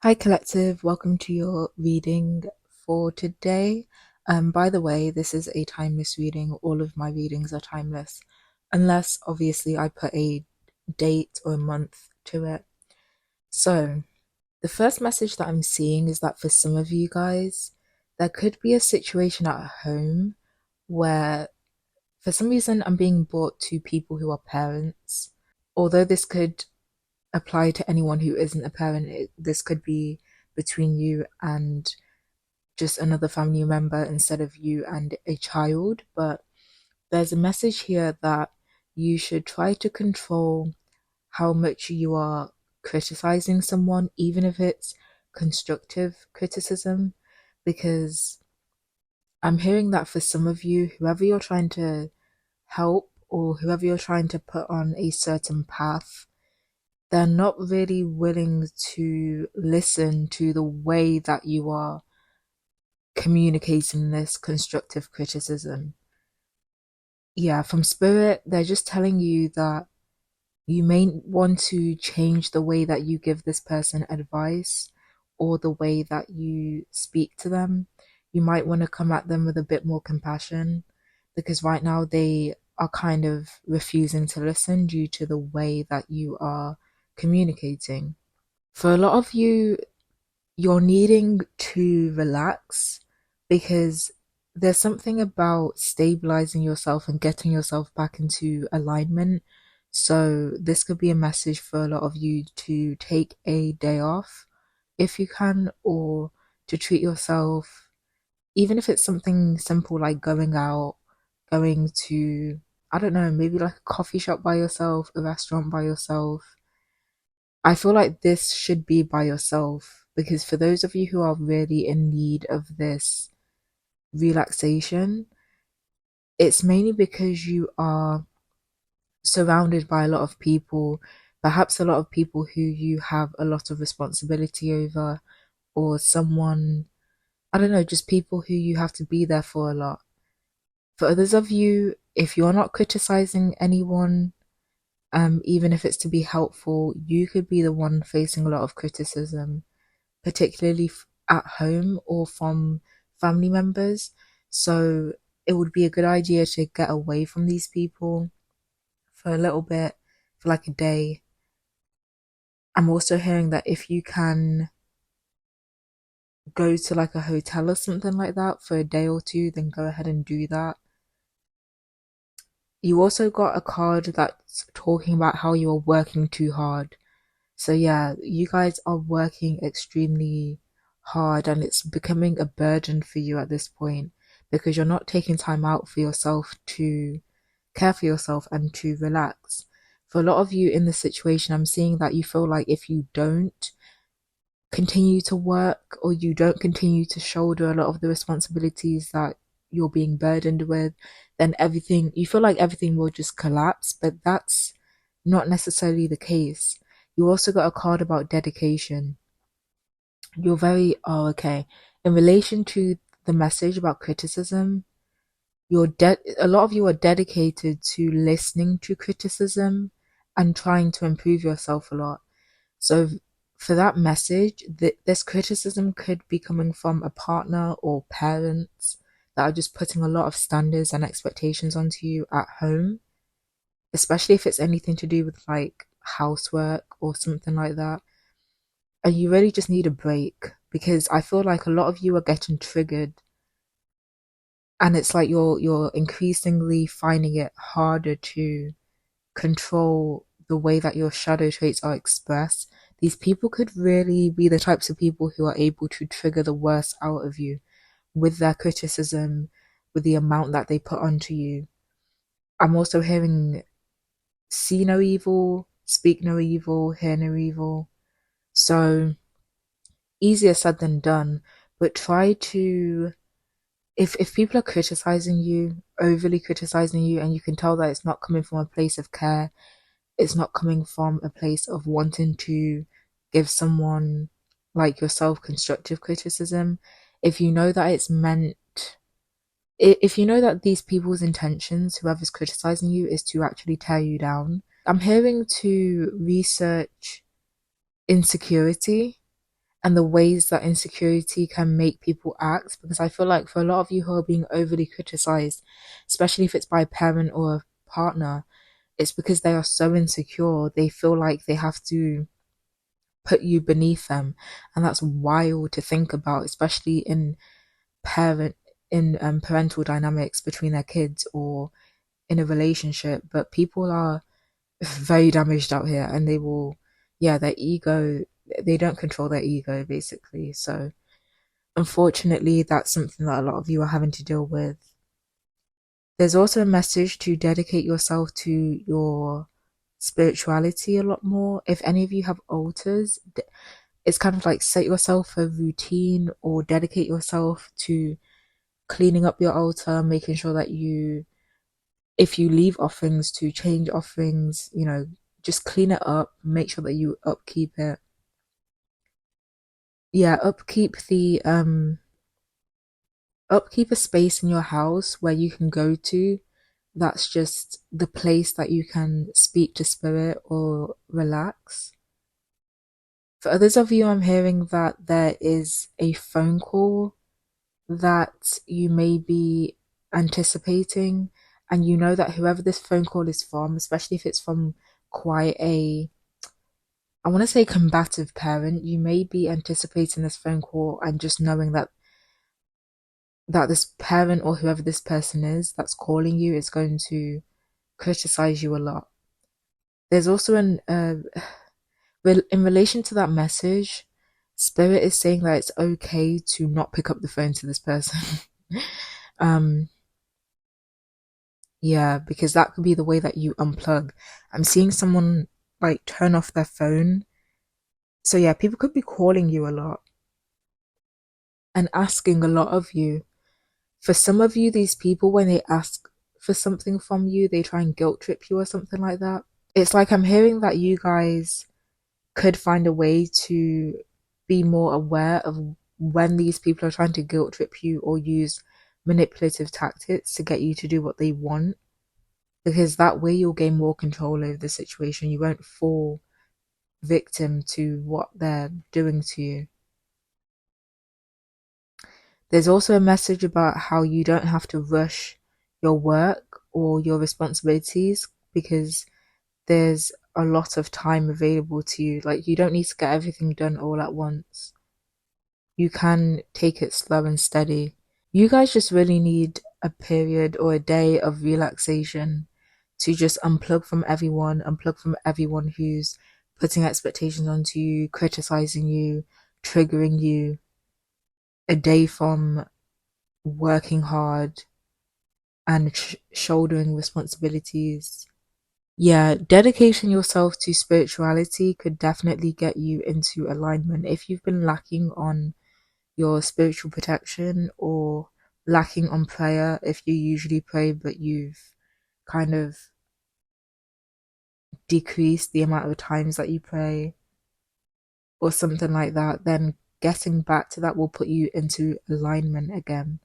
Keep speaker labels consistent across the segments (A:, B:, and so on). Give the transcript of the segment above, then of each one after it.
A: Hi, Collective. Welcome to your reading for today. By the way, this is a timeless reading. All of my readings are timeless, unless obviously I put a date or a month to it. So, the first message that I'm seeing is that for some of you guys, there could be a situation at home where, for some reason, I'm being brought to people who are parents. Although this could apply to anyone who isn't a parent. This could be between you and just another family member instead of you and a child. But there's a message here that you should try to control how much you are criticizing someone, even if it's constructive criticism, because I'm hearing that for some of you, whoever you're trying to help or whoever you're trying to put on a certain path, they're not really willing to listen to the way that you are communicating this constructive criticism. Yeah, from spirit, they're just telling you that you may want to change the way that you give this person advice or the way that you speak to them. You might want to come at them with a bit more compassion because right now they are kind of refusing to listen due to the way that you are communicating. For a lot of you, you're needing to relax because there's something about stabilizing yourself and getting yourself back into alignment. So, this could be a message for a lot of you to take a day off if you can, or to treat yourself, even if it's something simple like going out, going to, I don't know, maybe like a coffee shop by yourself, a restaurant by yourself. I feel like this should be by yourself because for those of you who are really in need of this relaxation, it's mainly because you are surrounded by a lot of people, perhaps a lot of people who you have a lot of responsibility over, or someone, I don't know, just people who you have to be there for a lot. For others of you, if you're not criticizing anyone, even if it's to be helpful, you could be the one facing a lot of criticism particularly at home or from family members. So it would be a good idea to get away from these people for a little bit, for like a day. I'm also hearing that if you can go to like a hotel or something like that for a day or two, then go ahead and do that. You also got a card that's talking about how you're working too hard. So yeah, you guys are working extremely hard and it's becoming a burden for you at this point because you're not taking time out for yourself to care for yourself and to relax. For a lot of you in this situation, I'm seeing that you feel like if you don't continue to work or you don't continue to shoulder a lot of the responsibilities that you're being burdened with, then everything, you feel like everything will just collapse, but that's not necessarily the case. You also got a card about dedication. You're very, oh, okay. In relation to the message about criticism, a lot of you are dedicated to listening to criticism and trying to improve yourself a lot. So for that message, this criticism could be coming from a partner or parents that are just putting a lot of standards and expectations onto you at home, especially if it's anything to do with like housework or something like that. And you really just need a break because I feel like a lot of you are getting triggered and it's like you're increasingly finding it harder to control the way that your shadow traits are expressed. These people could really be the types of people who are able to trigger the worst out of you with their criticism, with the amount that they put onto you. I'm also hearing see no evil, speak no evil, hear no evil. So easier said than done, but try to if people are criticizing you, overly criticizing you, and you can tell that it's not coming from a place of care, it's not coming from a place of wanting to give someone like yourself constructive criticism. If you know that it's meant, if you know that these people's intentions, whoever's criticizing you, is to actually tear you down, I'm hearing to research insecurity and the ways that insecurity can make people act. Because I feel like for a lot of you who are being overly criticized, especially if it's by a parent or a partner, it's because they are so insecure. They feel like they have to put you beneath them. And that's wild to think about, especially in parent in parental dynamics between their kids or in a relationship. But people are very damaged out here, and they will, yeah, their ego, they don't control their ego basically. So unfortunately, that's something that a lot of you are having to deal with. There's also a message to dedicate yourself to your spirituality a lot more. If any of you have altars, it's kind of like set yourself a routine or dedicate yourself to cleaning up your altar, making sure that you, if you leave offerings, to change offerings, just clean it up, make sure that you upkeep it. Yeah, upkeep a space in your house where you can go to. That's just the place that you can speak to spirit or relax. For others of you, I'm hearing that there is a phone call that you may be anticipating, and you know that whoever this phone call is from, especially if it's from quite a, I want to say, combative parent, you may be anticipating this phone call and just knowing that this parent or whoever this person is that's calling you is going to criticize you a lot. There's also in relation to that message, spirit is saying that it's okay to not pick up the phone to this person. um Yeah, because that could be the way that you unplug. I'm seeing someone like turn off their phone. So yeah, people could be calling you a lot and asking a lot of you. For some of you, these people, when they ask for something from you, they try and guilt trip you or something like that. It's like I'm hearing that you guys could find a way to be more aware of when these people are trying to guilt trip you or use manipulative tactics to get you to do what they want, because that way you'll gain more control over the situation. You won't fall victim to what they're doing to you. There's also a message about how you don't have to rush your work or your responsibilities, because there's a lot of time available to you. Like, you don't need to get everything done all at once. You can take it slow and steady. You guys just really need a period or a day of relaxation to just unplug from everyone who's putting expectations onto you, criticizing you, triggering you. A day from working hard and shouldering responsibilities. Yeah, dedicating yourself to spirituality could definitely get you into alignment. If you've been lacking on your spiritual protection or lacking on prayer, if you usually pray but you've kind of decreased the amount of times that you pray or something like that, then getting back to that will put you into alignment again.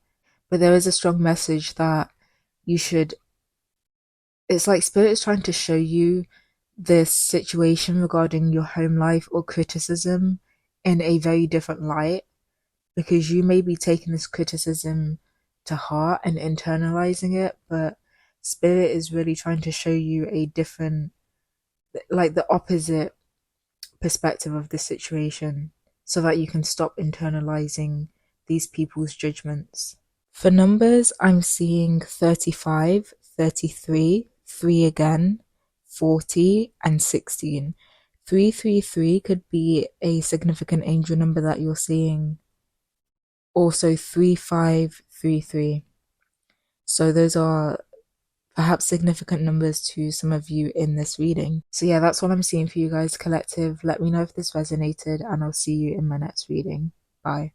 A: But there is a strong message that you should, it's like spirit is trying to show you this situation regarding your home life or criticism in a very different light, because you may be taking this criticism to heart and internalizing it, but spirit is really trying to show you a different, like the opposite perspective of the situation, so that you can stop internalizing these people's judgments. For numbers, I'm seeing 35, 33, 3 again, 40, and 16. 333 could be a significant angel number that you're seeing. Also 3533. So those are perhaps significant numbers to some of you in this reading. So yeah, that's what I'm seeing for you guys, collective. Let me know if this resonated, and I'll see you in my next reading. Bye.